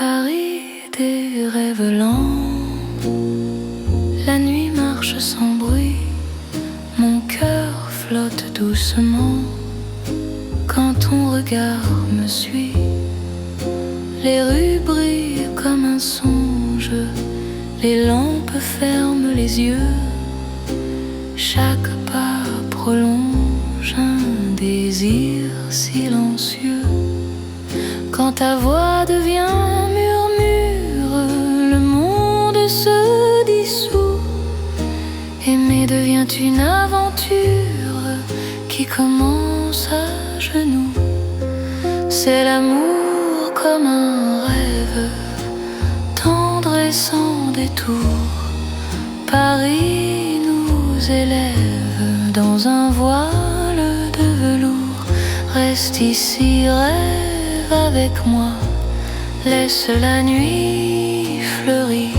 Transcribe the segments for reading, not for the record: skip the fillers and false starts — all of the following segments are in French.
Paris des rêves lents, la nuit marche sans bruit, mon cœur flotte doucement quand ton regard me suit. Les rues brillent comme un songe, les lampes ferment les yeux, chaque pas prolonge un désir silencieux. Quand ta voix devient murmure, le monde se dissout. Aimer devient une aventure qui commence à genoux. C'est l'amour comme un rêve, tendre et sans détour. Paris nous élève dans un voile de velours. Reste ici, rêve avec moi, laisse la nuit fleurir.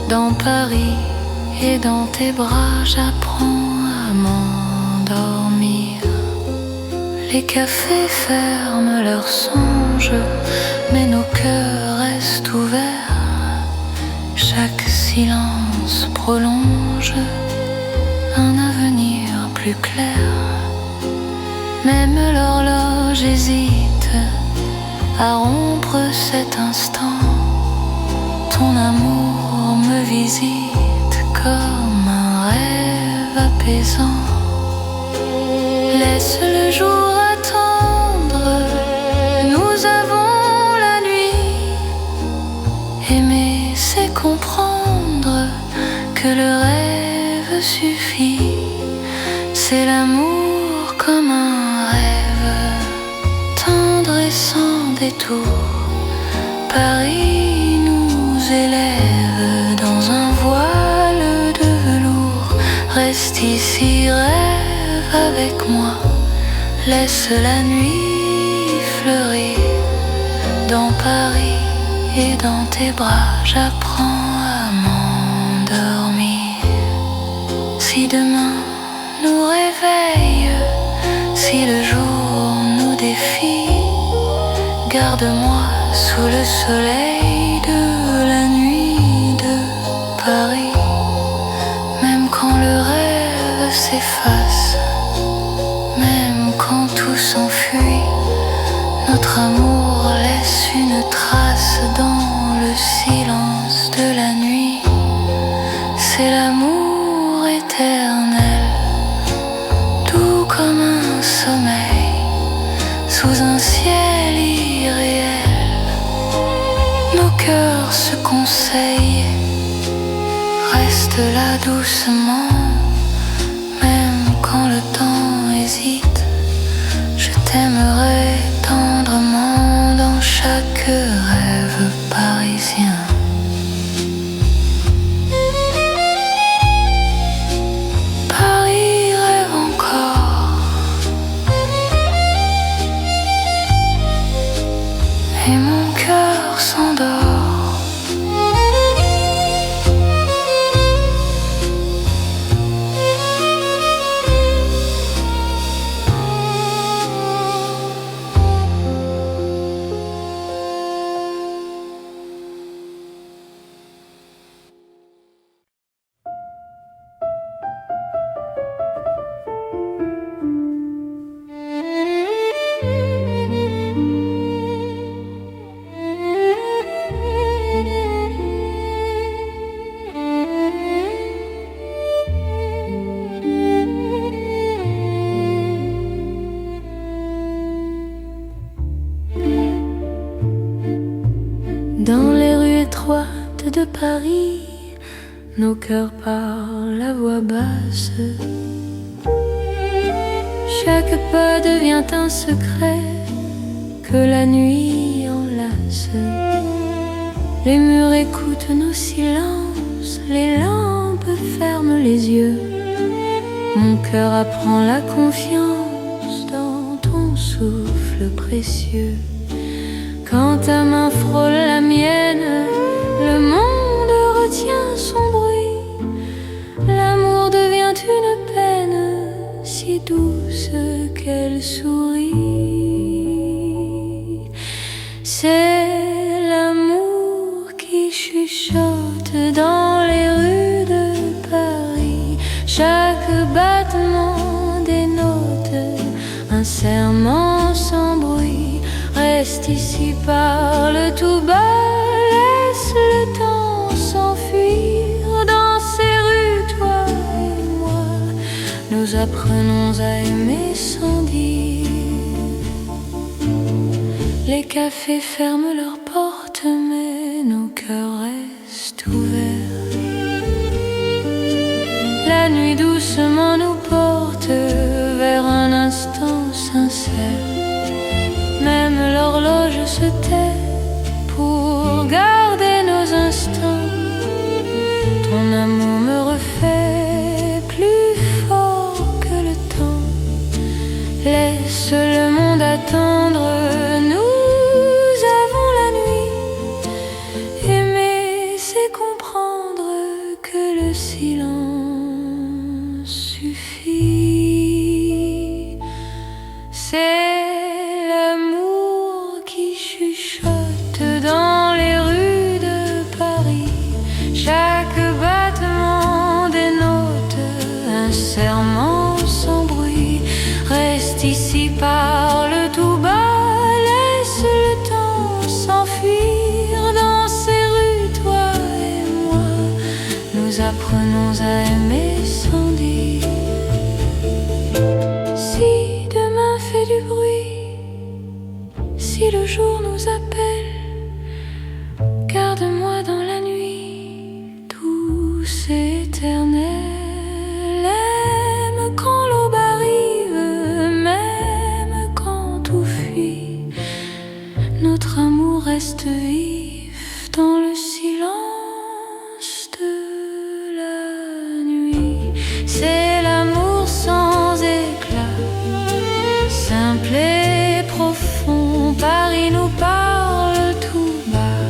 Dans Paris et dans tes bras, j'apprends à m'endormir. Les cafés ferment leurs songes, mais nos cœurs restent ouverts. Chaque silence prolonge un avenir plus clair. Même l'horloge hésite à rompre cet instant. Ton amour me visite comme un rêve apaisant. Laisse le jour attendre, nous avons la nuit. Aimer, c'est comprendre que le rêve suffit. C'est l'amour comme un rêve, tendre et sans détour. Paris nous élève dans un voile de velours. Reste ici, rêve avec moi, laisse la nuit fleurir. Dans Paris et dans tes bras, j'apprends à m'endormir. Si demain nous réveille, si le jour nous défie, garde-moi sous le soleil de la nuit de Paris. Même quand le rêve s'efface, même quand tout s'enfuit, notre amour laisse une trace dans le silence de la nuit. C'est l'amour éternel, doux comme un sommeil, sous un ciel irréel. Nos cœurs se conseillent, reste là doucement. Même quand le temps hésite, je t'aimerai tendrement dans chaque rêve parisien. Paris rêve encore, et mon cœur s'endort. Dans les rues étroites de Paris, nos cœurs parlent à voix basse. Chaque pas devient un secret que la nuit enlace. Les murs écoutent nos silences, les lampes ferment les yeux. Mon cœur apprend la confiance dans ton souffle précieux. Quand ta main frôle la mienne, le monde retient son bruit. L'amour devient une peine si douce qu'elle sourit. C'est l'amour chuchote dans les rues de Paris. Chaque battement dénote un serment sans bruit. Reste ici, parle tout bas, laisse le temps s'enfuir. Dans ces rues, toi et moi, nous apprenons à aimer sans dire. Les cafés ferment leurs portes, mais nos cœurs restent ouverts. La nuit doucement nous porte vers un instant sincère. Même l'horloge se tait pour garder nos instants. Ton amour me refait plus fort que le temps. Laisse le monde attendre, nous avons la nuit. Aimer, c'est comprendre que le silence suffit. C'est l'amour qui chuchote dans les rues de Paris. Chaque battement dénote un serment sans bruit. Reste ici, parle tout bas, laisse le temps s'enfuir. Dans ces rues, toi et moi, nous apprenons à aimer sans dire. Si demain fait du bruit, si le jour nous appelle, garde-moi dans la nuit, douce et éternelle. Aime quand l'aube arrive, même quand tout fuit. Notre amour reste vif dans le silence de la nuit. C'est l'amour sans éclat, simple et profond. Paris nous parle tout bas,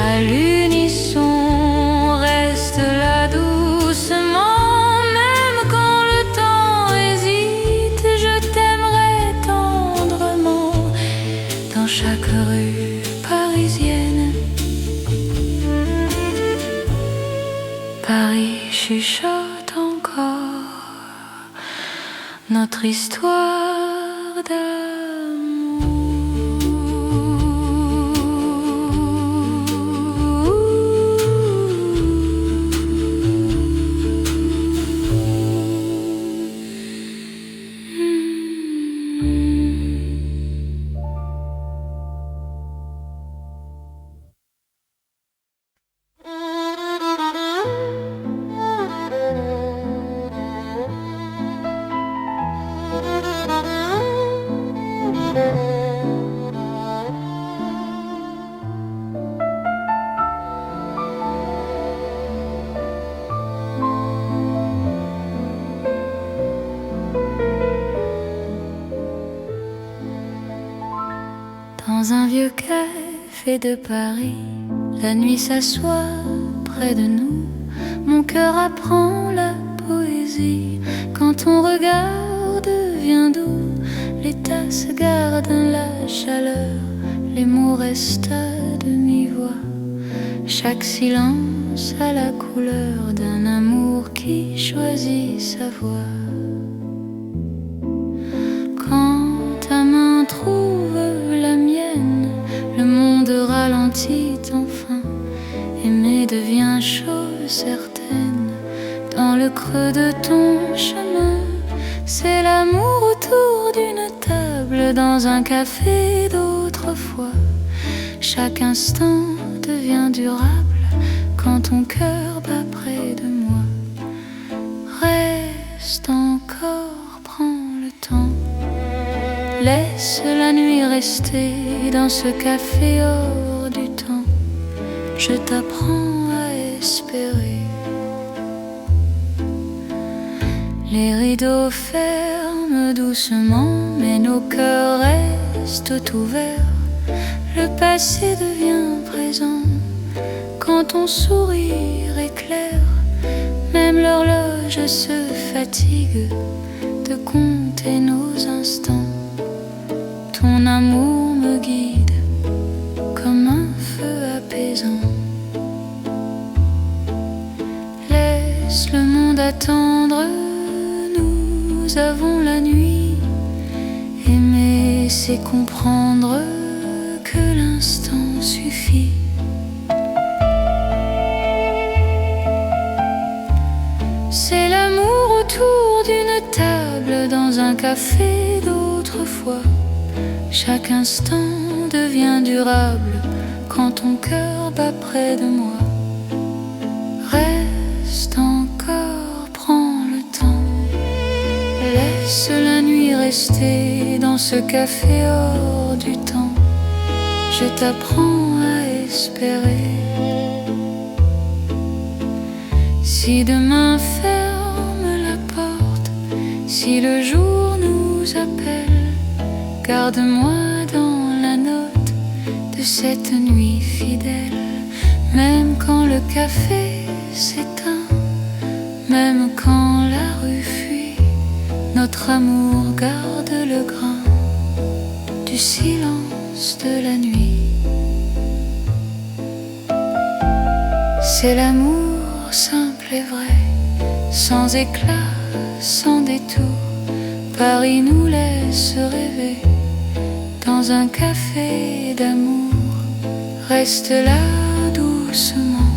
à l'unisson. Reste là doucement, même quand le temps hésite. Je t'aimerai tendrement dans chaque rue parisienne. Paris chuchote encore notre histoire Dans un vieux café de Paris, la nuit s'assoit près de nous. Mon cœur apprend la poésie. Quand ton regard devient doux, les tasses gardent la chaleur. Les mots restent à demi-voix. Chaque silence a la couleur d'un amour qui choisit sa voie. Quand ta main trouve la mienne, le monde ralentit enfin. Aimer devient chose certaine. Dans le creux de ton chemin, c'est l'amour autour d'une table dans un café d'autrefois. Chaque instant devient durable quand ton cœur bat près de moi. Reste encore, prends le temps. Laisse la nuit rester dans ce café hors du temps. Je t'apprends à espérer. Les rideaux ferment doucement, mais nos cœurs restent ouverts. Le passé devient présent quand ton sourire éclaire. Même l'horloge se fatigue de compter nos instants. Ton amour me guide comme un feu apaisant. attendre, nous avons la nuit. Aimer, c'est comprendre que l'instant suffit. C'est l'amour autour d'une table dans un café d'autrefois. Chaque instant devient durable quand ton cœur bat près de moi. Reste encore, prends le temps. Laisse la nuit rester dans ce café hors du temps. Je t'apprends à espérer. Si demain ferme la porte, si le jour nous appelle, garde-moi dans la note de cette nuit fidèle. Même quand le café s'éteint, même quand la rue fuit, notre amour garde le grain du silence de la nuit. C'est l'amour simple et vrai, sans éclat, sans détour. Paris nous laisse rêver dans un café d'amour. Reste là doucement,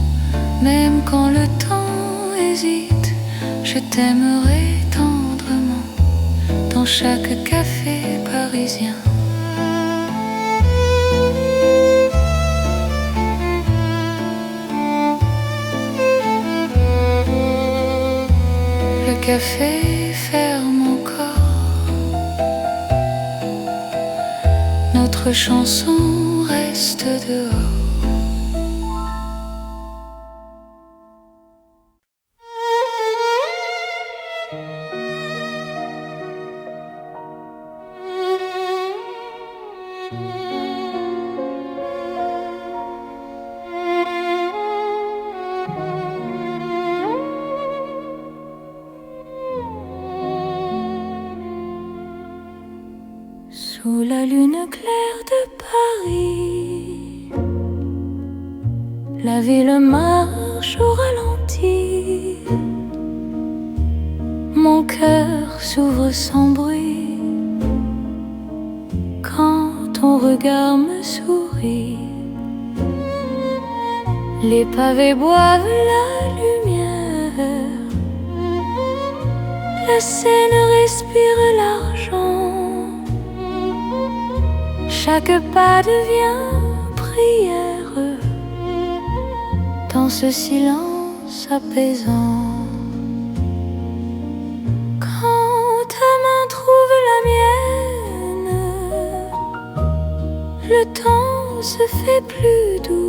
même quand le temps hésite. Je t'aimerai tendrement dans chaque café parisien. Le café ferme encore, notre chanson reste dehors. Sous la lune claire de Paris, la ville marche au ralenti. Mon cœur s'ouvre sans bruit quand ton regard me sourit. Les pavés boivent la lumière, la Seine respire l'argent. Chaque pas devient prière dans ce silence apaisant. Quand ta main trouve la mienne, le temps se fait plus doux.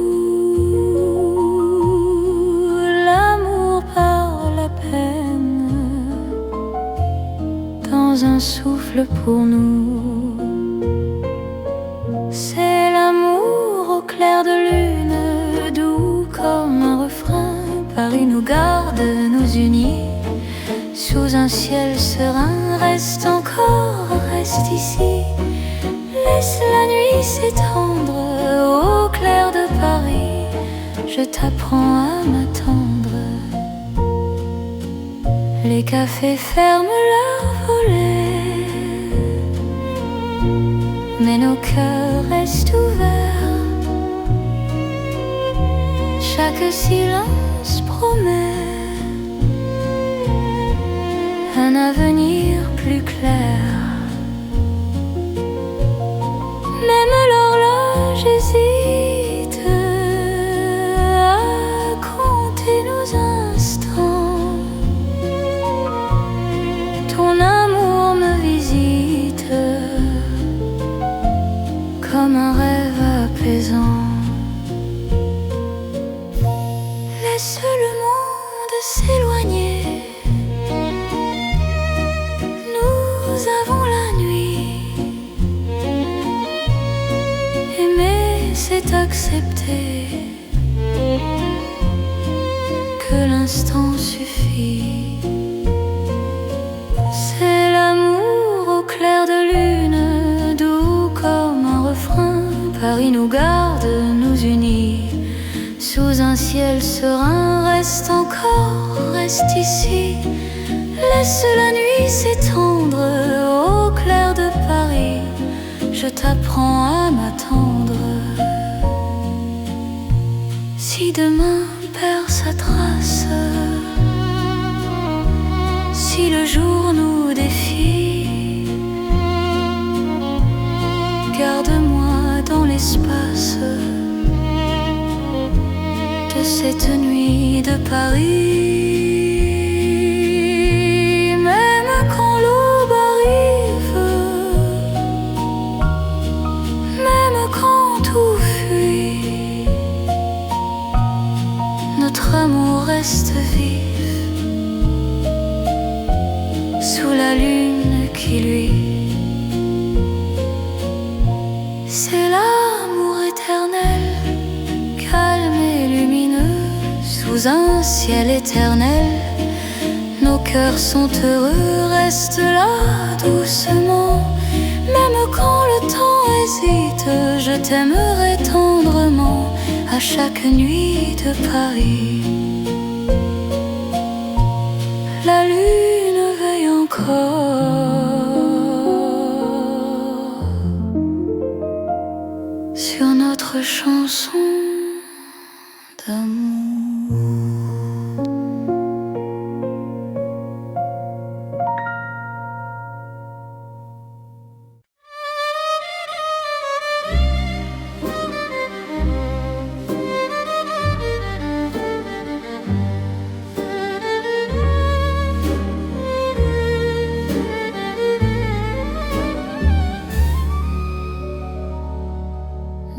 L'amour par la peine dans un souffle pour nous. C'est l'amour au clair de lune, doux comme un refrain. Paris nous garde, nous unit sous un ciel serein. Reste encore, reste ici. Laisse la nuit s'étendre au clair de Paris. Je t'apprends à m'attendre. Les cafés ferment leurs volets, mais nos cœurs restent ouverts. Chaque silence promet un avenir plus clair. Même l'horloge hésite à compter nos instants. Ton amour me visite comme un rêve apaisant. Laisse le monde s'éloigner, nous avons la nuit. Aimer, c'est accepter que l'instant suffit. C'est l'amour au clair de lune, doux comme un refrain. Paris nous garde, nous unit sous un ciel serein. Reste encore, reste ici. Laisse la nuit s'étendre au clair de Paris. Je t'apprends à m'attendre. Si demain perd sa trace, si le jour nous défie, garde-moi dans l'espace de cette nuit de Paris. Même quand l'aube arrive, même quand tout fuit, notre amour reste vif sous la lune qui luit. C'est l'amour éternel, calme et lumineux, sous un ciel éternel. Nos cœurs sont heureux, reste là doucement. Même quand le temps hésite, je t'aimerai tendrement à chaque nuit de Paris. La lune veille encore sur notre chanson d'amour.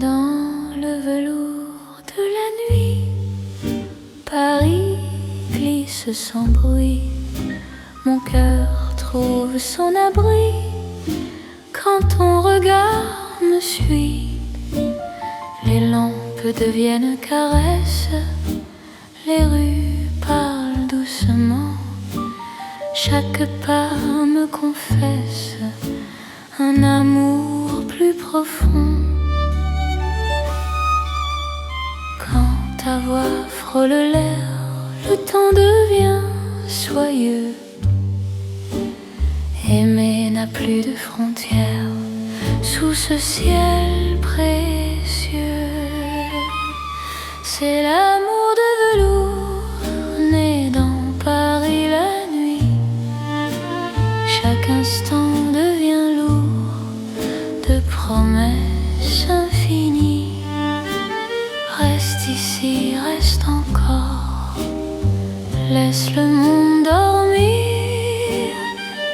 Dans le velours de la nuit, Paris glisse sans bruit. Mon cœur trouve son abri quand ton regard me suit. Les lampes deviennent caresses, les rues parlent doucement. Chaque pas me confesse un amour plus profond. Quand ta voix frôle l'air, le temps devient soyeux. Aimer n'a plus de frontières sous ce ciel précieux. C'est l'amour de velours né dans Paris la nuit. Chaque instant devient lourd de promesses infinies. Reste ici, reste encore, laisse le monde dormir.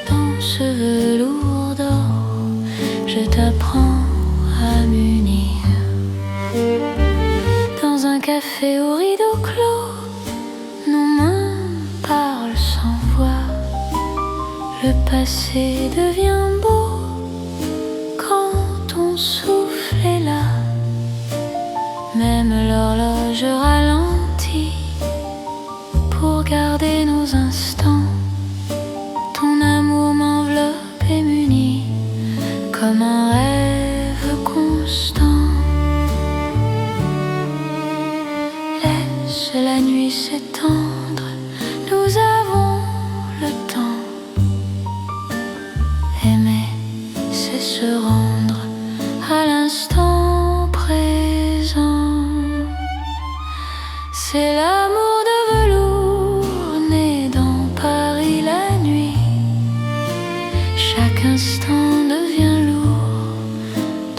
Dans ce velours d'or, je t'apprends à m'unir. Dans un café au rideau clos, nos mains parlent sans voix. Le passé devient beau quand ton souffle est là. Même l'horloge ralentit pour garder nos instants. Ton amour m'enveloppe et m'unit comme un rêve constant. Laisse la nuit s'étendre, nous avons le temps. Aimer, c'est se rendre à l'instant présent. C'est l'amour de velours né dans Paris la nuit. Chaque instant devient lourd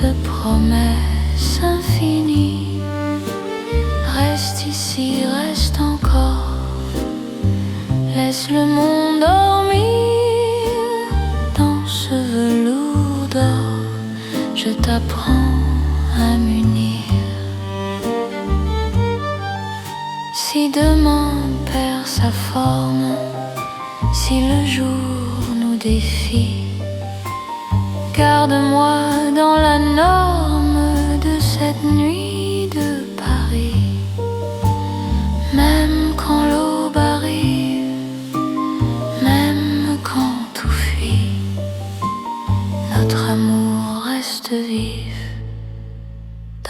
de promesses infinies. Reste ici, reste encore, laisse le monde dormir. Dans ce velours d'or, je t'apprends à m'unir. Si demain perd sa forme, si le jour nous défie, garde-moi dans la norme de cette nuit de Paris. Même quand l'aube arrive, même quand tout fuit, notre amour reste vif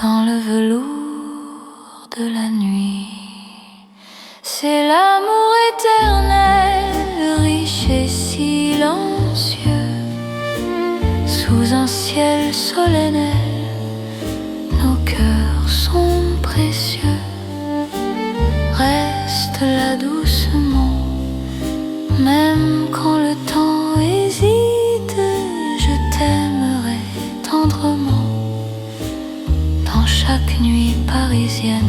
dans le velours de la nuit. C'est l'amour éternel éternel, riche et silencieux, sous un ciel solennel, nos cœurs sont précieux. Reste là doucement, même quand le temps hésite, je t'aimerai tendrement dans chaque nuit parisienne.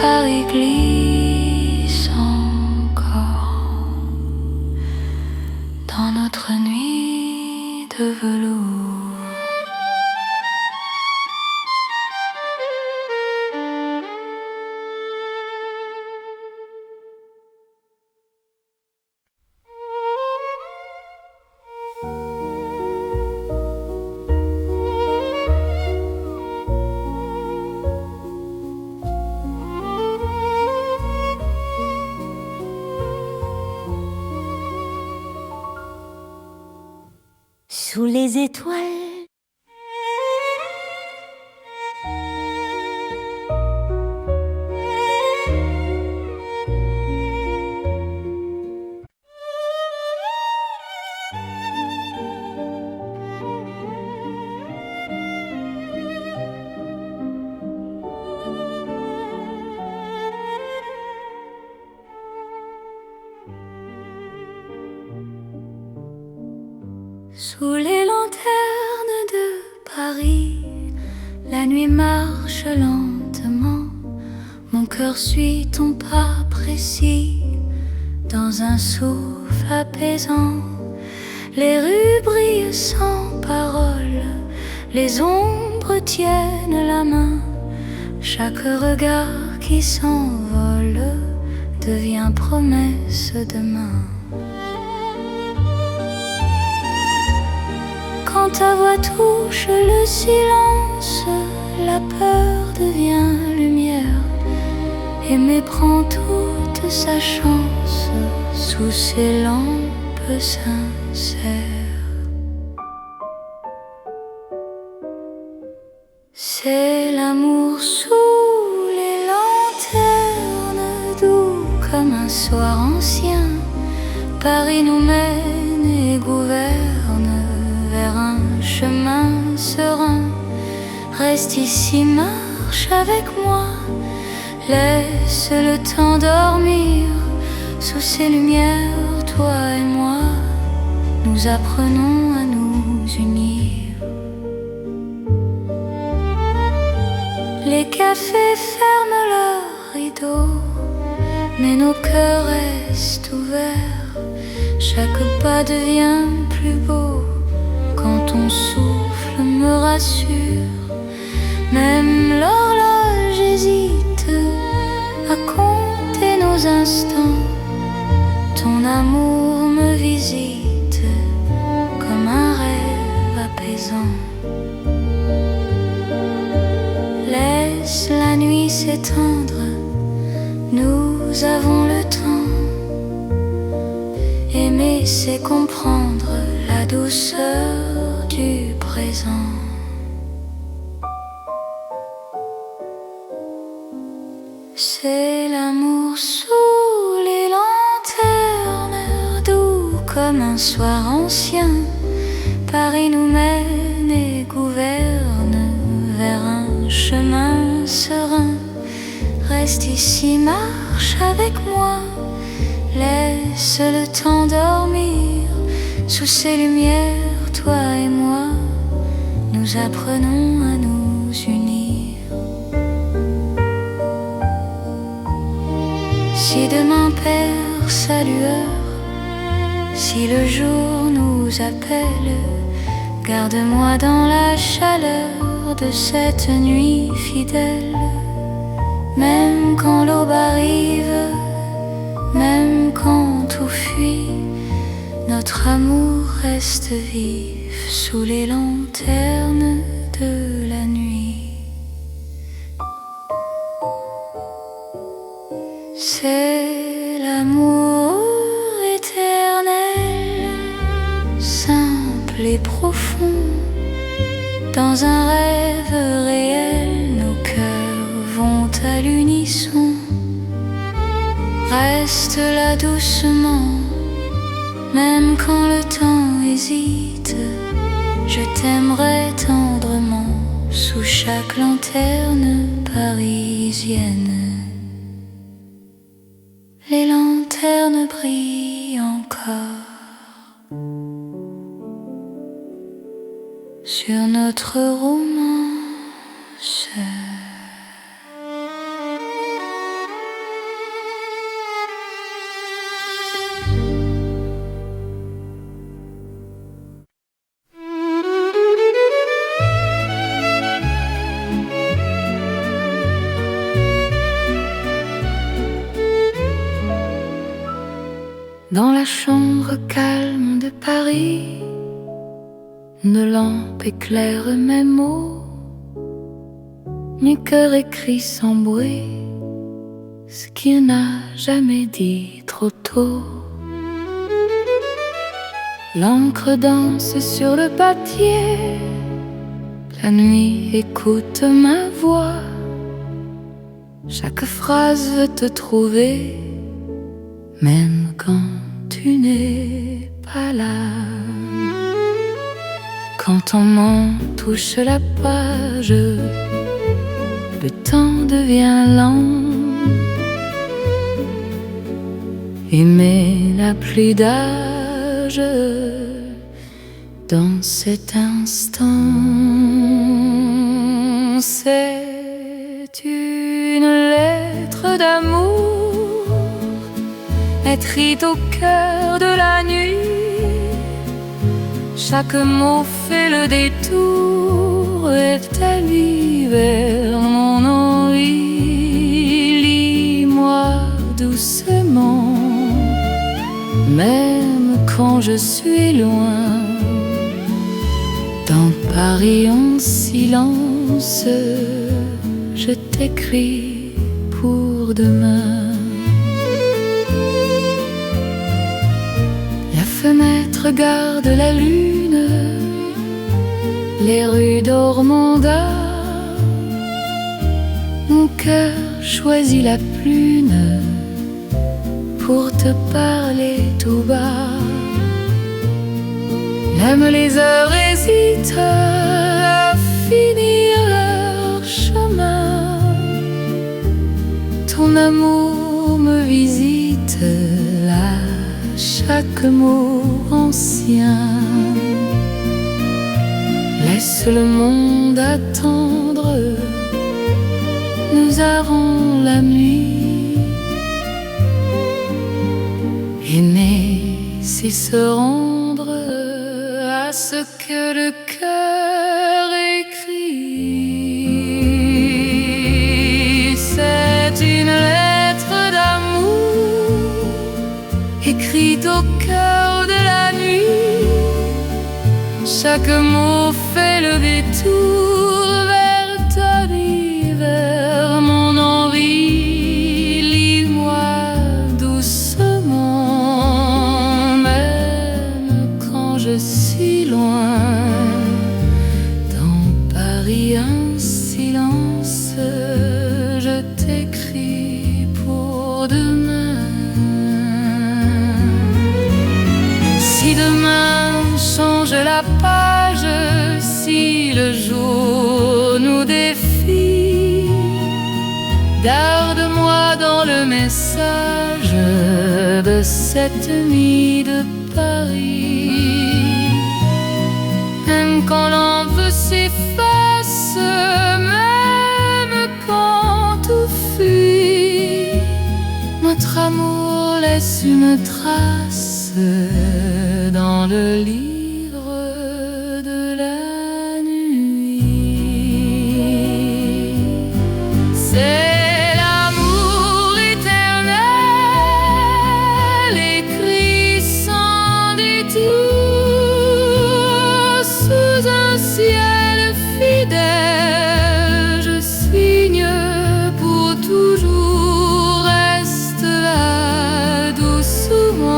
Paris glisse encore dans notre nuit de velours. Sous les étoiles, sous les lanternes de Paris, la nuit marche lentement. Mon cœur suit ton pas précis dans un souffle apaisant. Les rues brillent sans parole, les ombres tiennent la main. Chaque regard qui s'envole devient promesse demain. Quand ta voix touche le silence, la peur devient lumière. Aimer prend toute sa chance sous ces lampes sincères. C'est l'amour sous les lanternes, doux comme un soir ancien. Paris nous mène et gouverne vers un chemin serein. Reste ici, marche avec moi, laisse le temps dormir. Sous ces lumières, toi et moi, nous apprenons à nous unir. Les cafés ferment leurs rideaux, mais nos cœurs restent ouverts. Chaque pas devient plus beau quand ton souffle me rassure. Même l'horloge hésite à compter nos instants. Ton amour me visite comme un rêve apaisant. Laisse la nuit s'étendre, nous avons le temps. Aimer, c'est comprendre la douceur du présent. C'est l'amour sous les lanternes, doux comme un soir ancien. Paris nous mène et gouverne vers un chemin serein. Reste ici, marche avec moi, laisse le temps dormir. Sous ces lumières, toi et moi, nous apprenons à nous unir. Si demain perd sa lueur, si le jour nous appelle, garde-moi dans la chaleur de cette nuit fidèle. Même quand l'aube arrive, même quand tout fuit, notre amour reste vif sous les lanternes de la nuit. C'est l'amour éternel, simple et profond. Dans un rêve réel, nos cœurs vont à l'unisson. Reste là doucement, même quand le temps hésite. Je t'aimerai tendrement sous chaque lanterne parisienne. Les lanternes brillent encore sur notre romance. Dans la chambre calme de Paris, une lampe éclaire mes mots. Mon cœur écrit sans bruit ce qu'il n'a jamais dit trop tôt. L'encre danse sur le papier, la nuit écoute ma voix. Chaque phrase veut te trouver, même quand tu n'es pas là. Quand ton main touche la page, le temps devient lent. Aimer n'a plus d'âge dans cet instant. C'est une lettre d'amour écrite au cœur de la nuit. Chaque mot fait le détour et t'allie vers mon envie. Lis-moi doucement, même quand je suis loin. Dans Paris en silence, je t'écris pour demain. La fenêtre garde la lune, les rues d'Ormanda. Mon cœur choisit la plume pour te parler tout bas. Même les heures hésitent à finir leur chemin. Ton amour me visite à chaque mot ancien. Laisse le monde attendre, nous aurons la nuit. Aimer, c'est se rendre à ce que le cœur écrit. C'est une lettre d'amour écrite au cœur de la nuit. Chaque mot fait le détour vers ta vie, vers mon envie. Lis-moi doucement, même quand je suis loin. Dans Paris en silence, je t'écris pour demain. Si demain change la page, si le jour nous défie, garde-moi dans le message de cette nuit de Paris. Même quand l'envie s'efface, même quand tout fuit, notre amour laisse une trace dans le livre de la nuit. C'est l'amour éternel écrit sans détour sous un ciel fidèle. Je signe pour toujours, reste là doucement.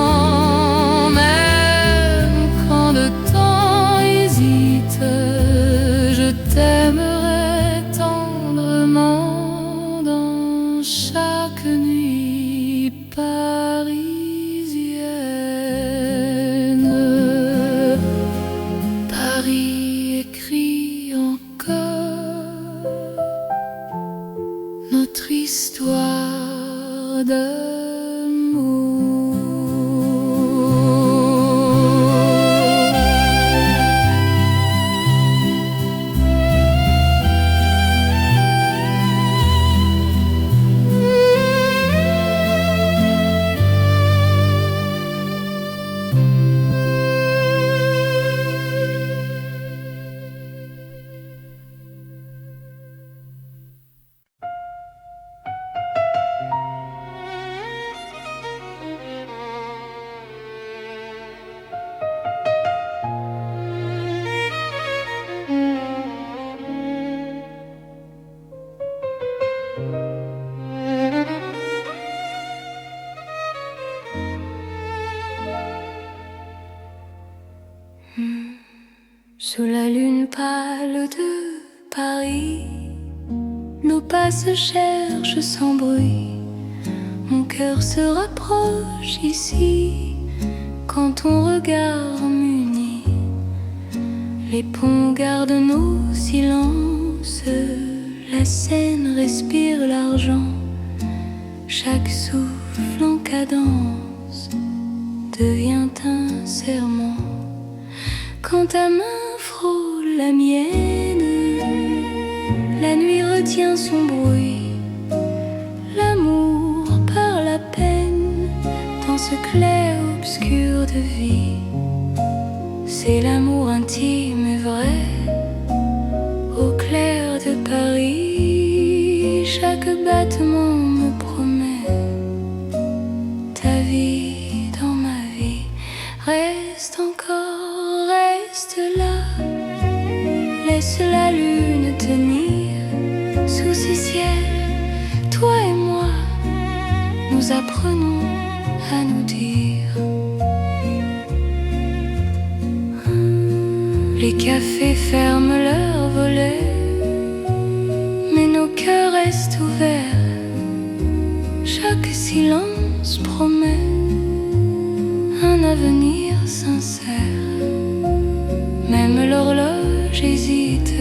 Sous la lune pâle de Paris, nos pas se cherchent sans bruit. Mon cœur se rapproche ici quand ton regard m'unit. Les ponts gardent nos silences, la Seine respire l'argent. Chaque souffle en cadence devient un serment. Quand ta main frôle la mienne, la nuit retient son bruit. L'amour par la peine dans ce clair-obscur de vie. C'est l'amour intime et vrai au clair de Paris. Chaque battement me promet ta vie dans ma vie. Reste encore, reste là. Laisse la lune tenir sous ce ciel. Toi et moi, nous apprenons à nous dire. Les cafés ferment leurs volets, mais nos cœurs restent ouverts. Chaque silence promet un avenir sincère. Même l'horloge hésite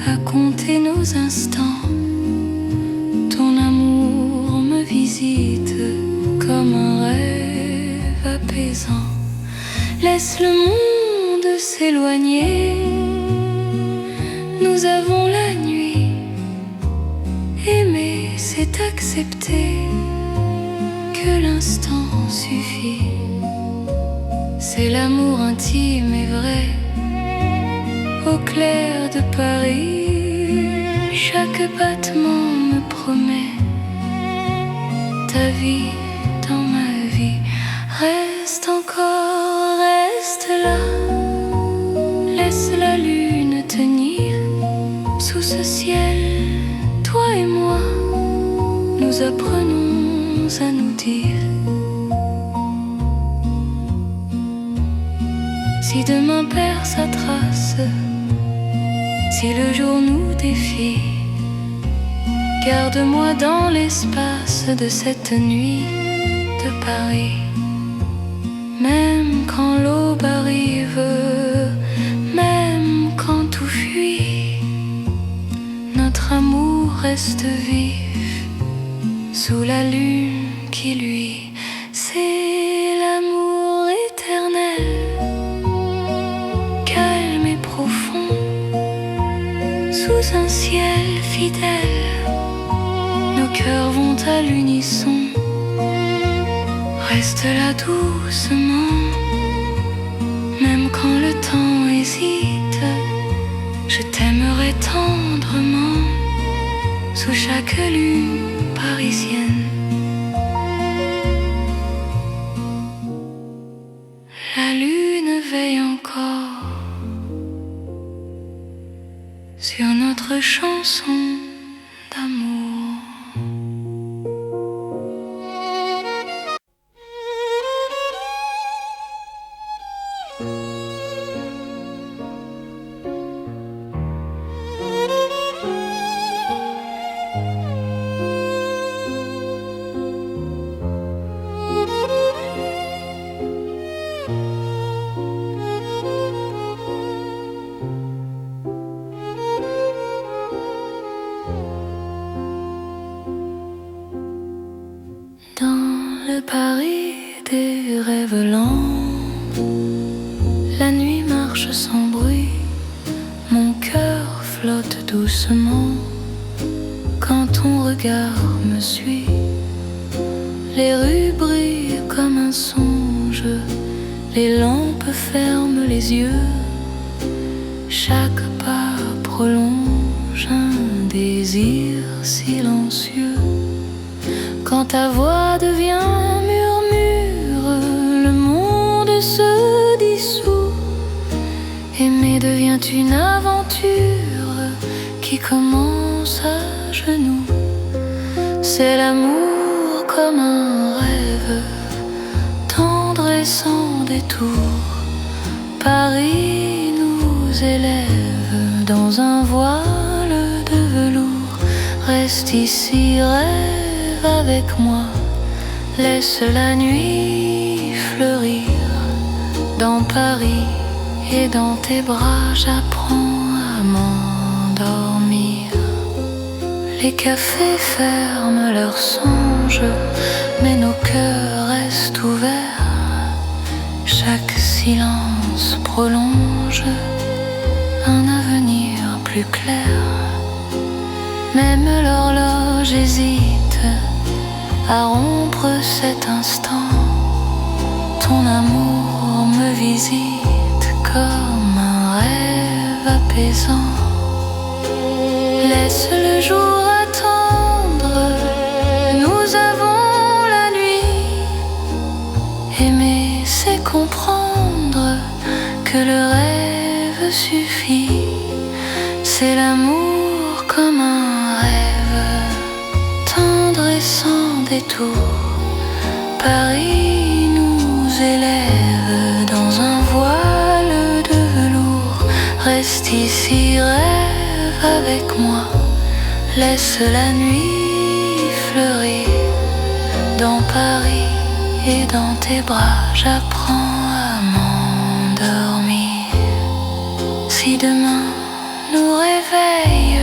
à compter nos instants. Ton amour me visite comme un rêve apaisant. Laisse le monde s'éloigner, nous avons la nuit. Aimer, c'est accepter que l'instant suffit. C'est l'amour intime et vrai au clair de Paris. Chaque battement me promet ta vie dans ma vie. Reste encore, reste là. Laisse la lune tenir sous ce ciel. Toi et moi, nous apprenons à nous dire. Si demain perd sa trace, si le jour nous défie, garde-moi dans l'espace de cette nuit de Paris. Même quand l'aube arrive, même quand tout fuit, notre amour reste vif sous la lune qui luit. C'est l'amour éternel, calme et profond, sous un ciel fidèle. Nos cœurs vont à l'unisson. Reste là doucement, même quand le temps hésite. Je t'aimerai tendrement sous chaque lune parisienne. La lune veille encore sur notre chanson d'amour. flotte doucement quand ton regard me suit. Les rues brillent comme un songe, les lampes ferment les yeux. Chaque pas prolonge un désir silencieux. Quand ta voix devient murmure, le monde se dissout. Aimer devient une aventure qui commence à genoux. C'est l'amour comme un rêve, tendre et sans détour. Paris nous élève dans un voile de velours. Reste ici, rêve avec moi, laisse la nuit fleurir. Dans Paris et dans tes bras, j'apprends à m'endormir. Les cafés ferment leurs songes, mais nos cœurs restent ouverts. Chaque silence prolonge un avenir plus clair. Même l'horloge hésite à rompre cet instant. Ton amour me visite comme un rêve apaisant. Laisse le jour attendre, nous avons la nuit. Aimer, c'est comprendre que le rêve suffit. C'est l'amour comme un rêve, tendre et sans détour. Paris nous élève dans un voile de velours. Reste ici, rêve avec moi, laisse la nuit fleurir. Dans Paris et dans tes bras, j'apprends à m'endormir. Si demain nous réveille,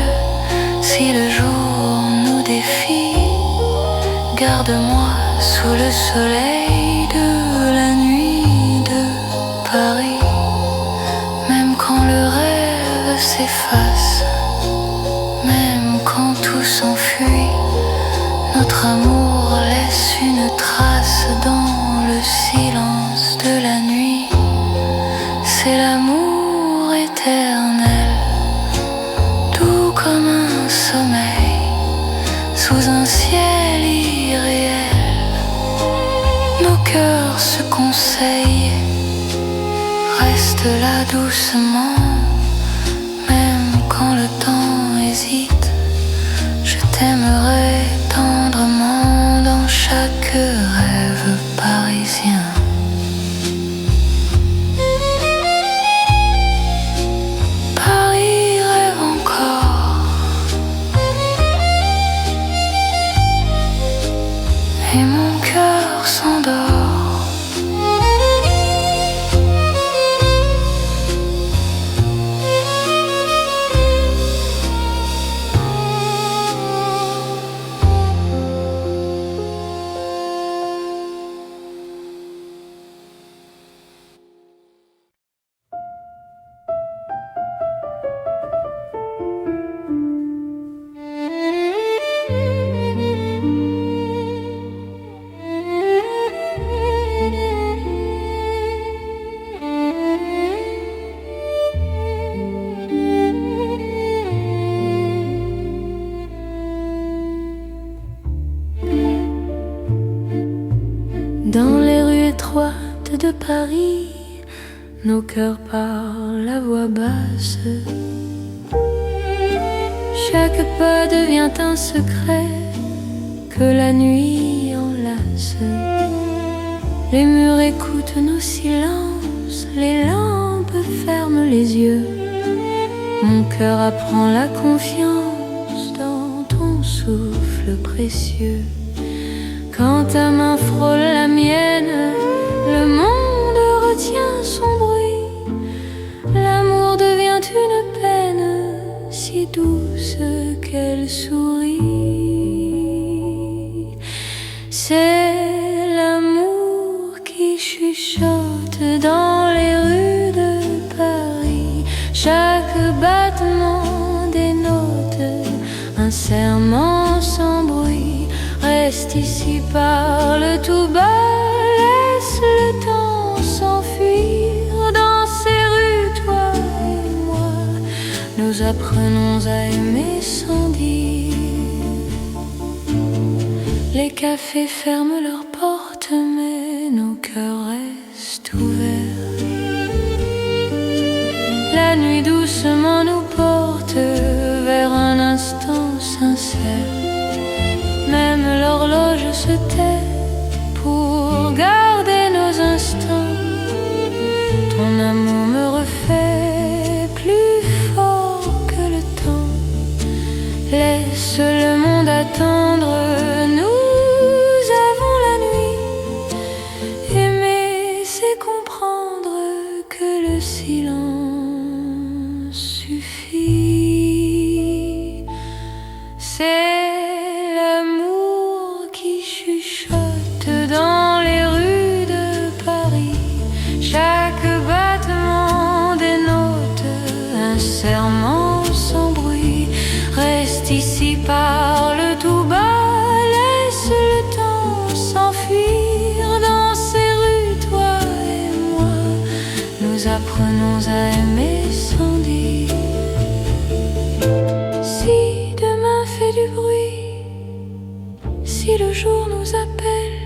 si le jour nous défie, garde-moi sous le soleil de la nuit de Paris. Même quand le rêve s'efface, même quand tout s'enfuit, notre amour laisse une trace dans le silence de la nuit. C'est l'amour éternel, doux comme un sommeil, sous un ciel irréel. Nos cœurs se conseillent, reste là doucement. Même quand le temps hésite, je t'aimerai tendrement dans chaque rêve parisien. Paris rêve encore, et mon cœur s'endort. Dans les rues étroites de Paris, nos cœurs parlent à voix basse. Chaque pas devient un secret que la nuit enlace. Les murs écoutent nos silences, les lampes ferment les yeux. Mon cœur apprend la confiance dans ton souffle précieux. Quand ta main frôle la mienne, le monde retient son bruit. L'amour devient une peine si douce qu'elle sourit. C'est l'amour qui chuchote dans les rues de Paris. Chaque battement ici, parle tout bas, laisse le temps s'enfuir dans ces rues, toi et moi. Nous apprenons à aimer sans dire. Les cafés ferment leurs portes, mais nos cœurs restent ouverts. La nuit doucement nous porte vers un instant sincère. Même l'horloge se tait pour garder nos instants. Ton amour me refait plus fort que le temps. Laisse le monde attendre, nous avons la nuit. Aimer, c'est comprendre que le silence suffit. C'est l'amour qui chuchote dans les rues de Paris. Chaque battement dénote un serment sans bruit. Reste ici, parle tout bas, laisse le temps s'enfuir dans ces rues, toi et moi. Nous apprenons à aimer sans dire. Si demain fait du bruit, si le jour nous appelle,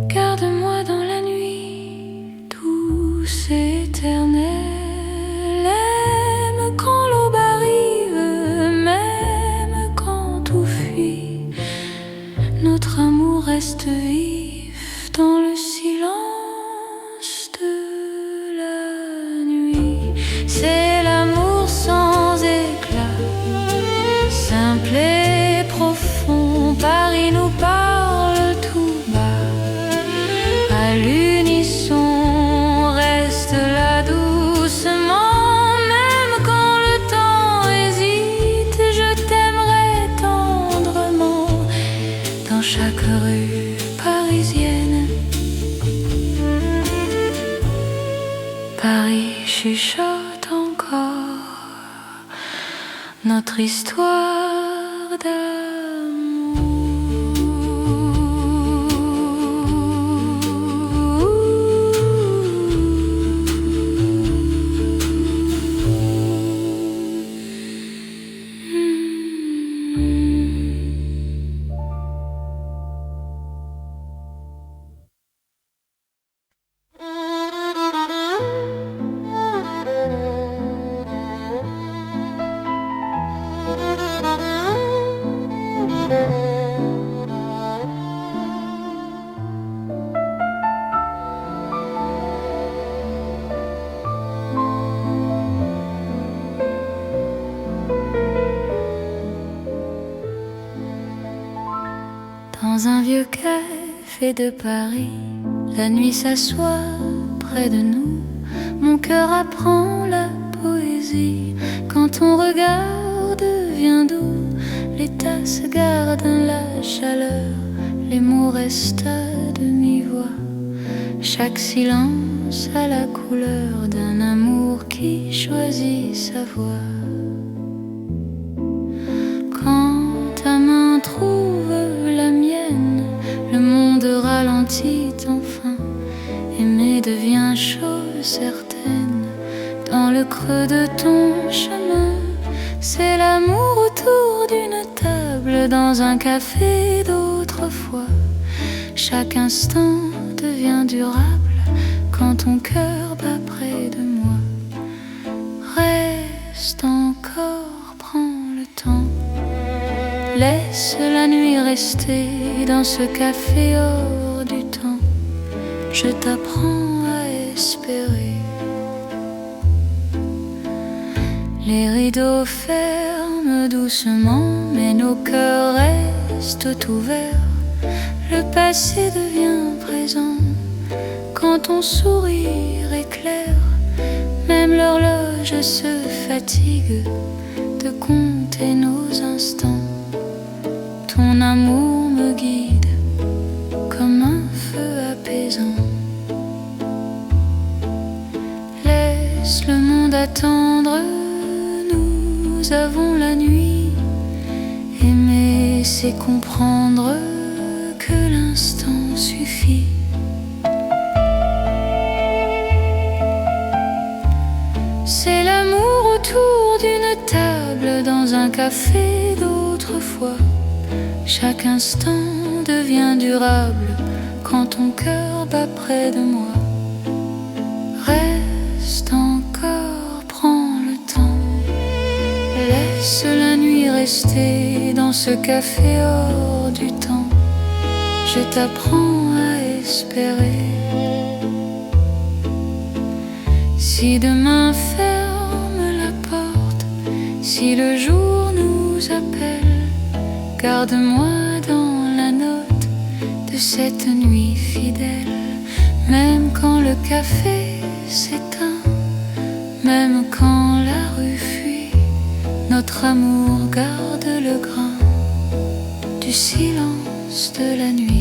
garde-moi dans la nuit, douce et éternelle. Aime quand l'aube arrive, même quand tout fuit. Notre amour reste vif dans le silence de la nuit. C'est l'amour sans éclat, simple et profond. Paris nous parle tout bas, à l'unisson. Reste là doucement, même quand le temps hésite. Je t'aimerai tendrement dans chaque rue parisienne. Paris chuchote encore notre histoire Dans un vieux café de Paris, la nuit s'assoit près de nous. Mon cœur apprend la poésie. Quand ton regard devient doux, les tasses gardent la chaleur. Les mots restent à demi-voix. Chaque silence a la couleur d'un amour qui choisit sa voie. Quand ta main trouve la mienne, le monde ralentit enfin. Aimer devient chose certaine. Dans le creux de ton chemin, c'est l'amour autour d'une table, dans un café d'autrefois. Chaque instant devient durable quand ton cœur bat près de moi. Reste encore, prends le temps. Laisse la nuit rester dans ce café hors du temps. Je t'apprends à espérer. Les rideaux ferment doucement, mais nos cœurs restent ouverts. Le passé devient présent quand ton sourire éclaire. Même l'horloge se fatigue de compter nos instants. Ton amour me guide comme un feu apaisant. Laisse le monde attendre, nous avons la nuit. Aimer, c'est comprendre instant suffit. C'est l'amour autour d'une table dans un café d'autrefois. Chaque instant devient durable quand ton cœur bat près de moi. Reste encore, prends le temps. Laisse la nuit rester dans ce café hors du temps. Je t'apprends à espérer. Si demain ferme la porte, si le jour nous appelle, garde-moi dans la note de cette nuit fidèle. Même quand le café s'éteint, même quand la rue fuit, notre amour garde le grain du silence de la nuit.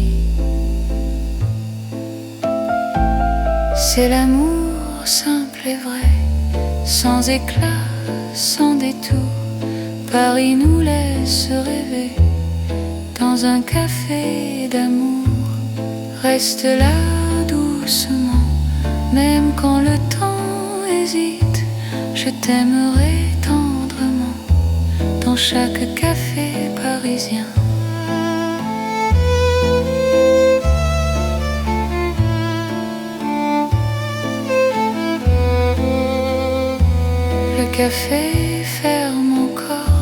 C'est l'amour simple et vrai, sans éclat, sans détour. Paris nous laisse rêver dans un café d'amour. Reste là doucement, même quand le temps hésite. Je t'aimerai tendrement dans chaque café parisien. Le café ferme encore,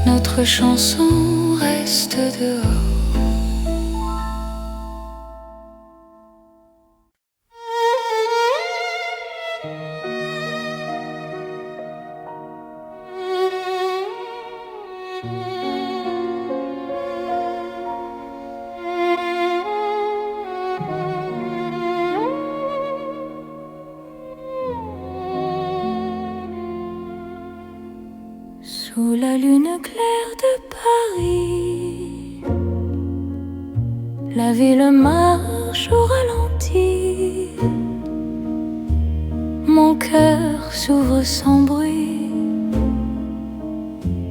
notre chanson reste dehors. Sous la lune claire de Paris, la ville marche au ralenti. Mon cœur s'ouvre sans bruit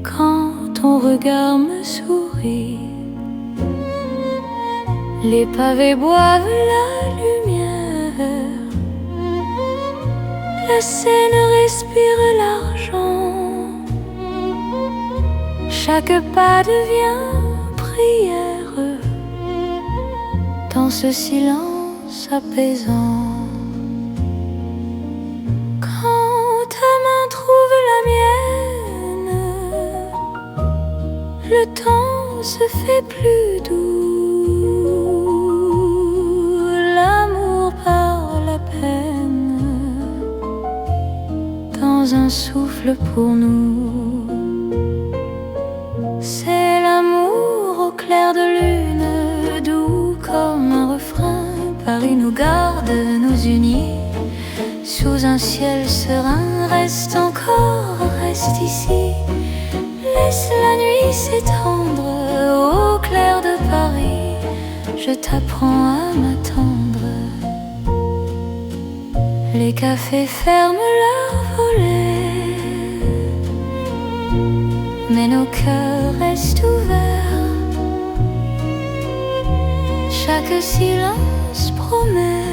quand ton regard me sourit. Les pavés boivent la lumière, la Seine respire l'argent. Chaque pas devient prière dans ce silence apaisant. Quand ta main trouve la mienne, le temps se fait plus doux. L'amour par la peine dans un souffle pour nous. C'est l'amour au clair de lune, doux comme un refrain. Paris nous garde, nous unit sous un ciel serein. Reste encore, reste ici. Laisse la nuit s'étendre au clair de Paris. Je t'apprends à m'attendre. Les cafés ferment leurs volets, mais nos cœurs restent ouverts. Chaque silence promet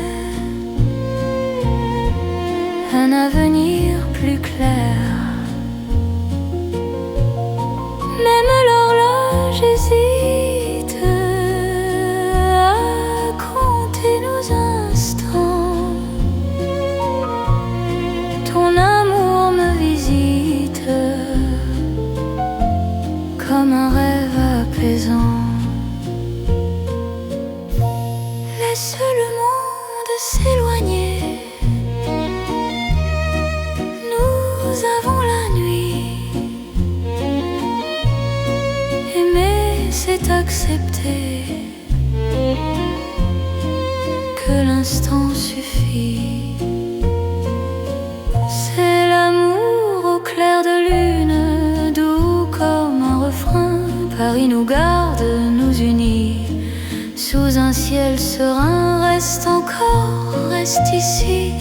un avenir plus clair. Même l'horloge hésite à compter nos instants. Ton amour me visite comme un rêve apaisant. Laisse le monde s'éloigner. Nous avons la nuit. Aimer, c'est accepter que l'instant suffit. C'est l'amour au clair de lune, doux comme un refrain. Paris nous garde, nous unit sous un ciel serein. Reste encore, reste ici.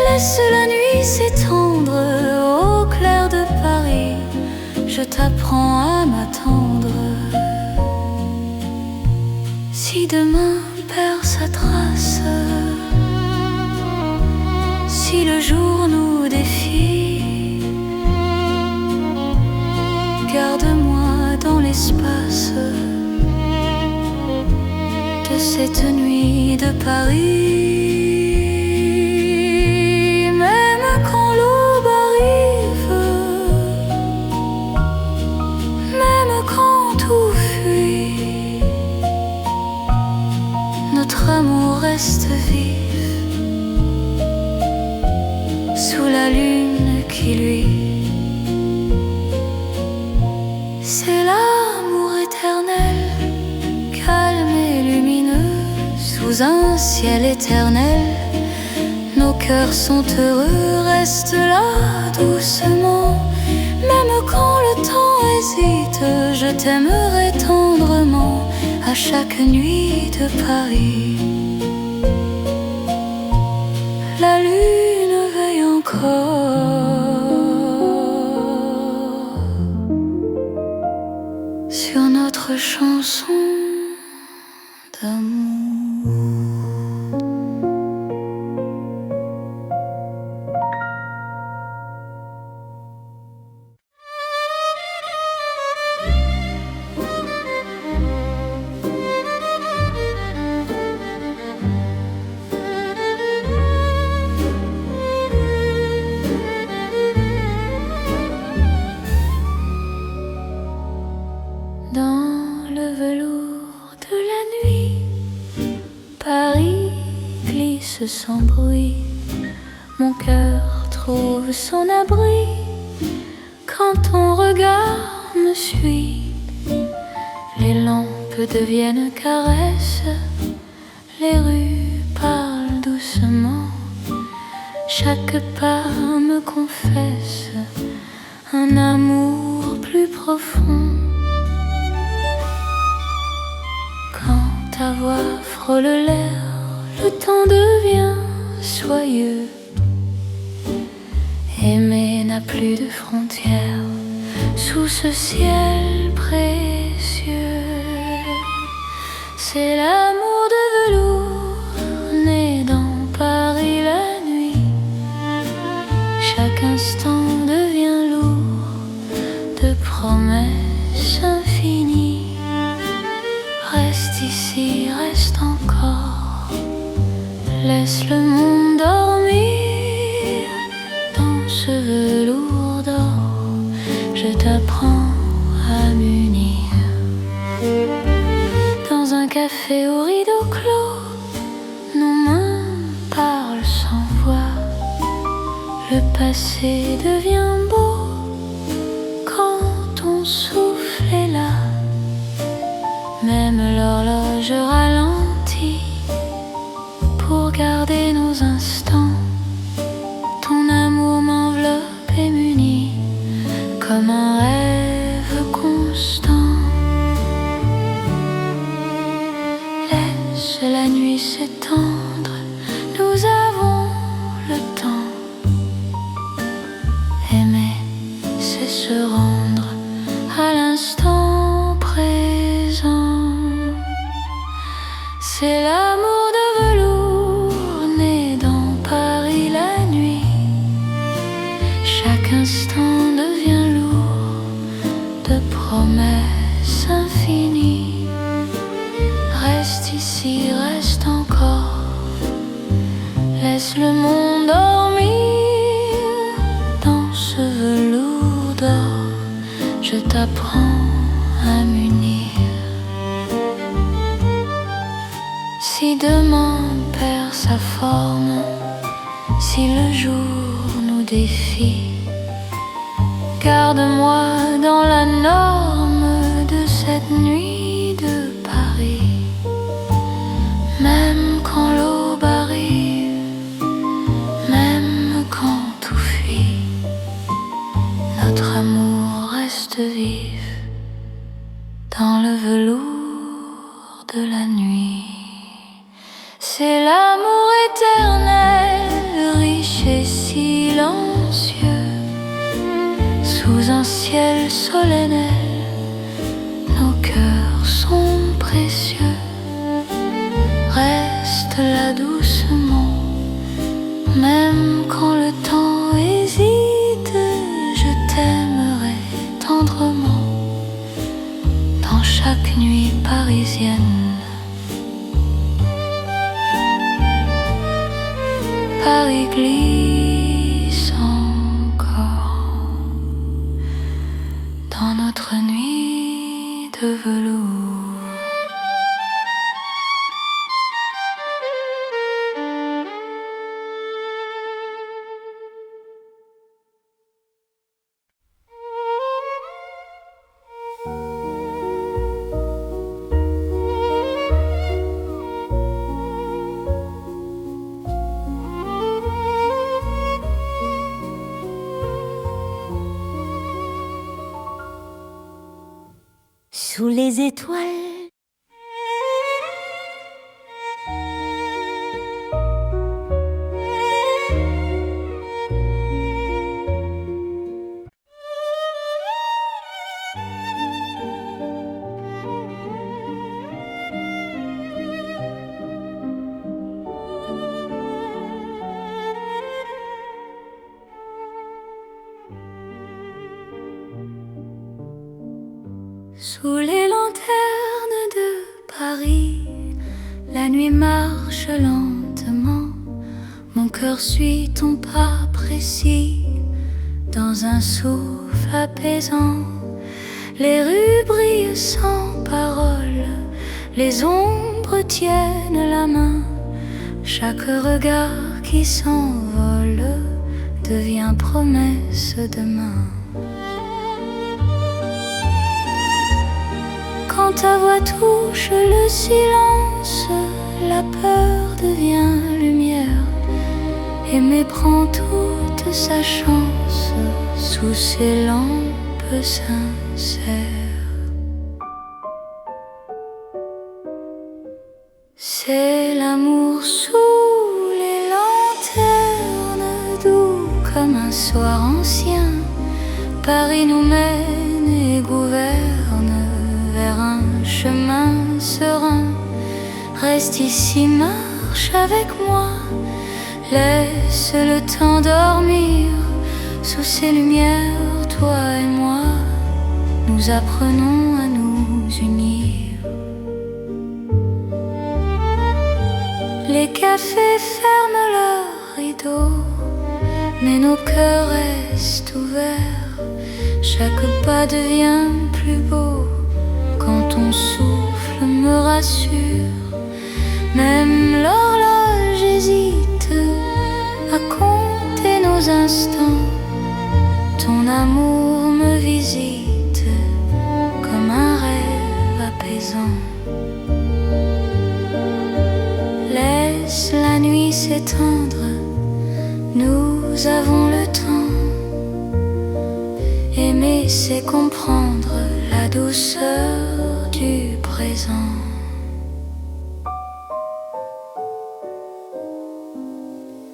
Laisse la nuit s'étendre au clair de Paris. Je t'apprends à m'attendre. Si demain perd sa trace, si le jour nous défie, garde-moi dans l'espace de cette nuit de Paris. Même quand l'aube arrive, même quand tout fuit, notre amour reste vif sous la lune qui luit. C'est l'amour éternel, calme et lumineux, sous un ciel éternel. Nos cœurs sont heureux, reste là doucement. Même quand le temps hésite, je t'aimerai tendrement à chaque nuit de Paris. La lune veille encore sur notre chanson d'amour. Dans le velours de la nuit, Paris glisse sans bruit. Mon cœur trouve son abri quand ton regard me suit. Les lampes deviennent caresses, les rues parlent doucement. Chaque pas me confesse un amour plus profond. Ta voix frôle l'air, le temps devient soyeux. Aimer n'a plus de frontières sous ce ciel précieux. C'est l'amour de velours né dans Paris la nuit. Chaque instant devient lourd de promesses infinies. Reste ici, reste encore, laisse le monde dormir. Dans ce velours d'or, je t'apprends à m'unir. Dans un café au rideau clos, nos mains parlent sans voix. Le passé devient beau quand ton souffle est là. Même l'horloge ralentit pour garder nos instants. Ton amour m'enveloppe et m'unit comme un rêve constant. Laisse la nuit s'étendre, nous avons le temps. Aimer, c'est se rendre à l'instant présent. C'est l'amour de velours né dans Paris la nuit. Chaque instant devient lourd de promesses infinies. Reste ici, reste encore, laisse le monde dormir. Dans ce velours d'or, je t'apprends à m'unir. Si demain perd sa forme, si le jour nous défie, garde-moi dans la norme de cette nuit de Paris. Même quand l'aube arrive, même quand tout fuit, notre amour reste vif dans le velours de la nuit. C'est l'amour éternel, riche et silencieux, sous un ciel solennel, nos cœurs sont précieux. sous les étoiles. Sous les lanternes de Paris, la nuit marche lentement. Mon cœur suit ton pas précis dans un souffle apaisant. Les rues brillent sans parole, les ombres tiennent la main. Chaque regard qui s'envole devient promesse demain. Quand ta voix touche le silence, la peur devient lumière. Aimer prend toute sa chance sous ces lampes sincères. C'est l'amour sous les lanternes, doux comme un soir ancien. Paris nous mène et gouverne vers un chemin serein. Reste ici, marche avec moi, laisse le temps dormir. Sous ces lumières, toi et moi, nous apprenons à nous unir. Les cafés ferment leurs rideaux, mais nos cœurs restent ouverts. Chaque pas devient plus beau quand ton souffle me rassure. Même l'horloge hésite à compter nos instants. Ton amour me visite comme un rêve apaisant. Laisse la nuit s'étendre, nous avons le temps. Aimer, c'est comprendre la douceur du présent.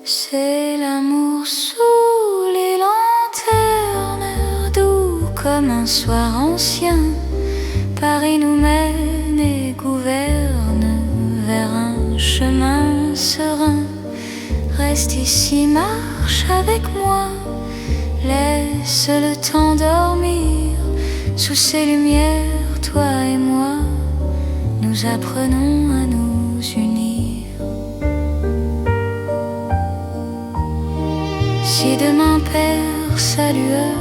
C'est l'amour sous les lanternes, doux comme un soir ancien. Paris nous mène et gouverne vers un chemin serein. Reste ici, marche avec moi, laisse le temps dormir. Sous ces lumières, toi et moi, nous apprenons à nous unir. Si demain perd sa lueur,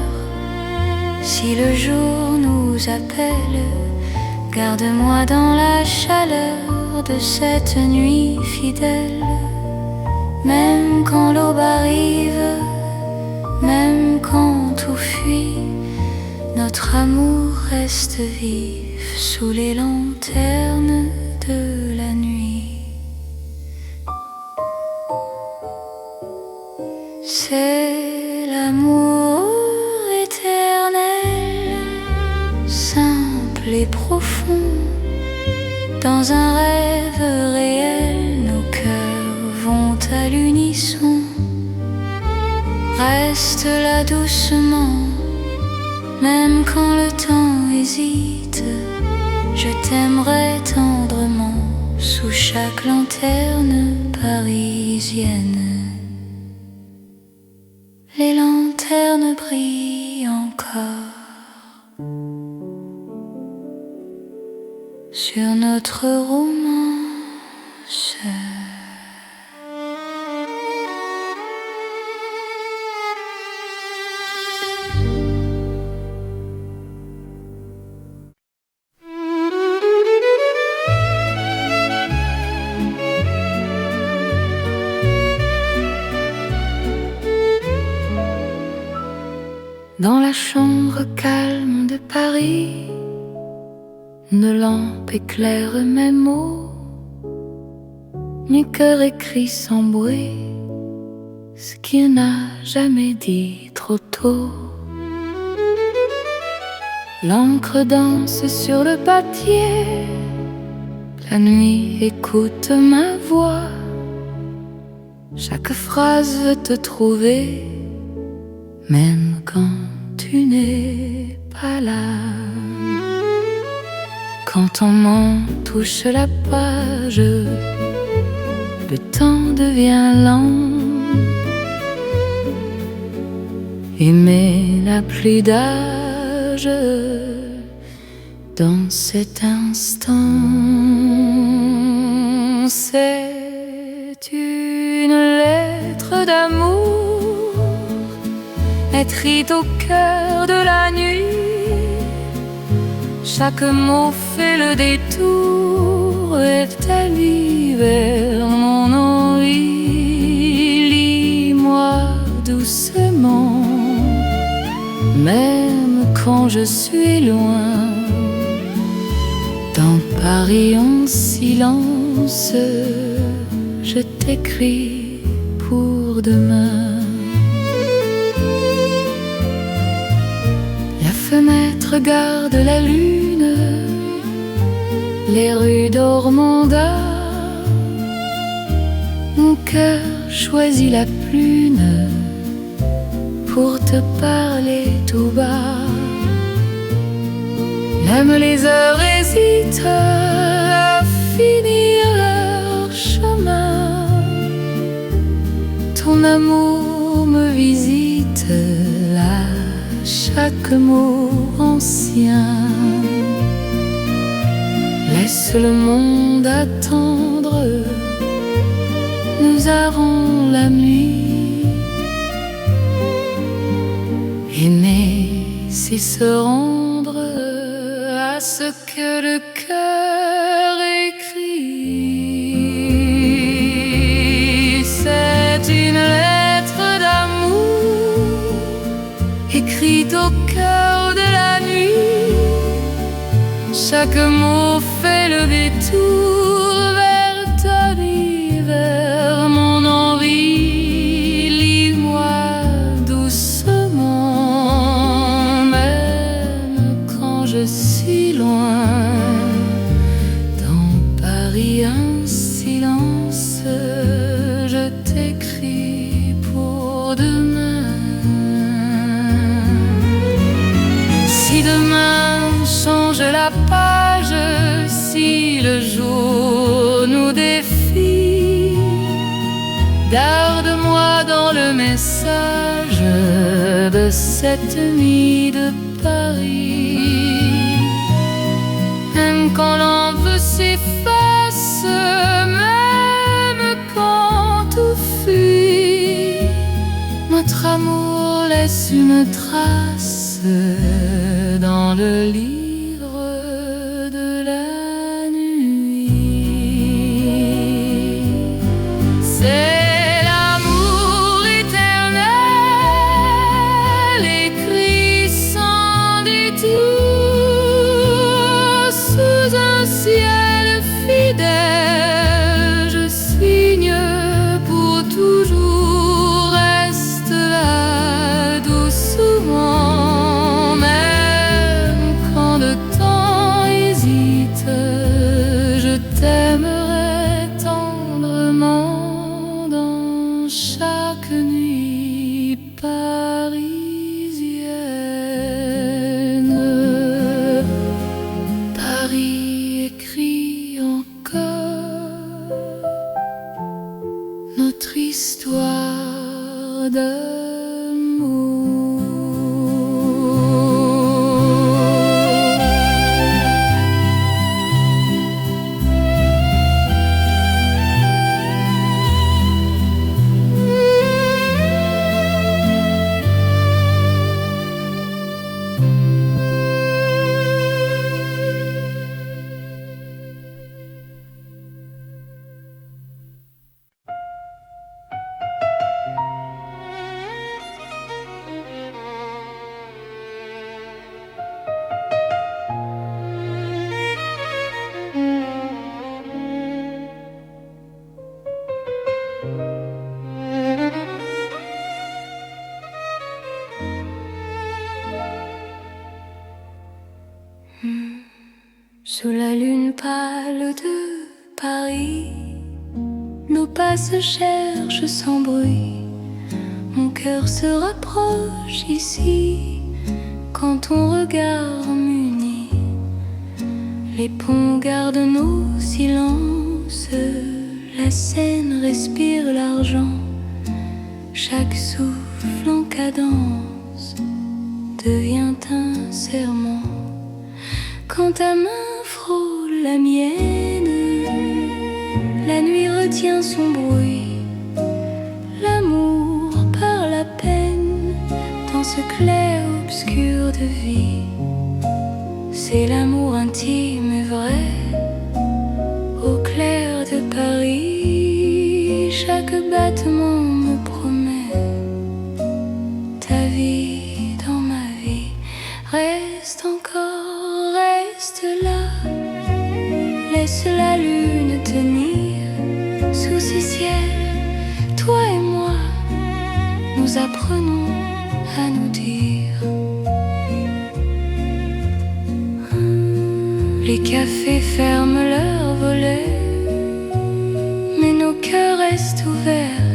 si le jour nous appelle, garde-moi dans la chaleur de cette nuit fidèle. Même quand l'aube arrive, même quand tout fuit, notre amour reste vif sous les lanternes de la nuit. C'est l'amour éternel, simple et profond. Dans un rêve réel, nos cœurs vont à l'unisson. Reste là doucement, même quand le temps hésite. Je t'aimerai tendrement sous chaque lanterne parisienne. Les lanternes brillent encore sur notre romance. Dans la chambre calme de Paris, nos lampes éclairent mes mots. Mon cœur écrit sans bruit ce qu'il n'a jamais dit trop tôt. L'encre danse sur le papier, la nuit écoute ma voix. Chaque phrase veut te trouver, même quand tu n'es pas là. Quand ton nom touche la page, le temps devient lent. Aimer n'a plus d'âge dans cet instant. C'est une lettre d'amour écrite au cœur de la nuit. Chaque mot fait le détour établi vers mon envie. Lis-moi doucement, même quand je suis loin. Dans Paris en silence, je t'écris pour demain. La fenêtre garde la lune, les rues d'Ormanda. Mon cœur choisit la prune pour te parler tout bas. Même les heures hésitent à finir leur chemin. Ton amour me visite là, chaque mot ancien. Laisse le monde attendre, nous avons la nuit. Aimer, c'est se rendre à ce que le cœur écrit. C'est une lettre d'amour écrite au cœur de la nuit. Chaque mot fait le détour vers ta vie, vers mon envie. Lis-moi doucement, même quand je suis loin. Dans Paris un silence, je t'écris pour demain. Si demain change la page, si le jour nous défie, garde-moi dans le message de cette nuit de Paris. Même quand l'envie s'efface, même quand tout fuit, notre amour laisse une trace dans le livre de la nuit. C'est l'amour éternel, écrit sans détour, sous un ciel fidèle. Je signe pour toujours, reste là doucement. Même quand de Sous la lune pâle de Paris, nos pas se cherchent sans bruit. Mon cœur se rapproche ici quand ton regard m'unit. Les ponts gardent nos silences, la Seine respire l'argent. Chaque souffle en cadence devient un serment. Quand ta main frôle la mienne, la nuit retient son bruit. L'amour parle à peine dans ce clair-obscur de vie. C'est l'amour intime et vrai, au clair de Paris. Chaque battement me promet ta vie dans ma vie. Reste encore, reste là, laisse la lune tenir sous ce ciel. Toi et moi, nous apprenons à nous dire. Les cafés ferment leurs volets, mais nos cœurs restent ouverts.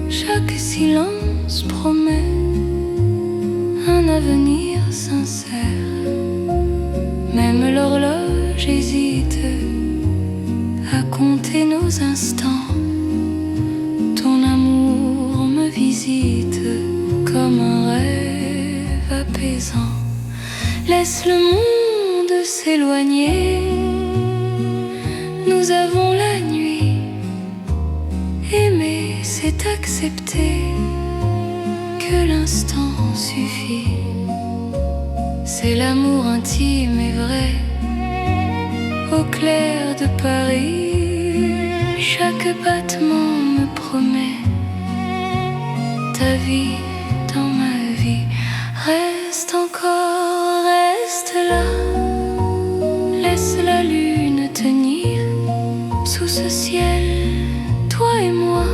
Chaque silence promet un avenir sincère. Même l'horloge hésite à compter nos instants. Ton amour me visite comme un rêve apaisant. Laisse le monde s'éloigner, nous avons la nuit. Aimer, c'est accepter que l'instant suffit. C'est l'amour intime et vrai, au clair de Paris. Chaque battement me promet ta vie dans ma vie. Reste encore, reste là, laisse la lune tenir sous ce ciel. Toi et moi,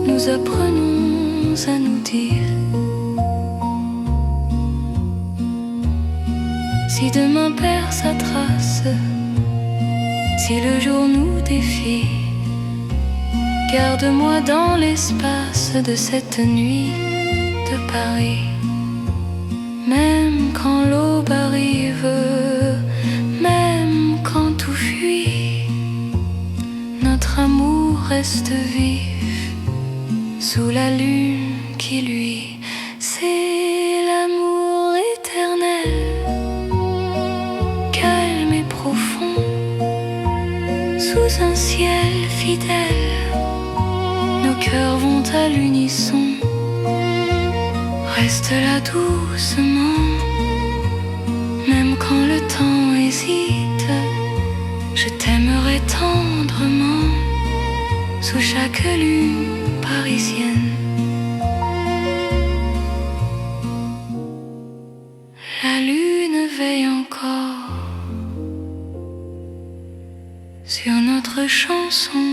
nous apprenons à nous dire. Si demain perd sa trace, si le jour nous défie, garde-moi dans l'espace de cette nuit de Paris. Même quand l'aube arrive, même quand tout fuit, notre amour reste vif sous la lune qui luit. C'est l'amour éternel, calme et profond, sous un ciel fidèle. Nos cœurs vont à l'unisson. Reste là doucement, même quand le temps hésite. Je t'aimerai tendrement sous chaque lune parisienne. La lune veille encore sur notre chanson.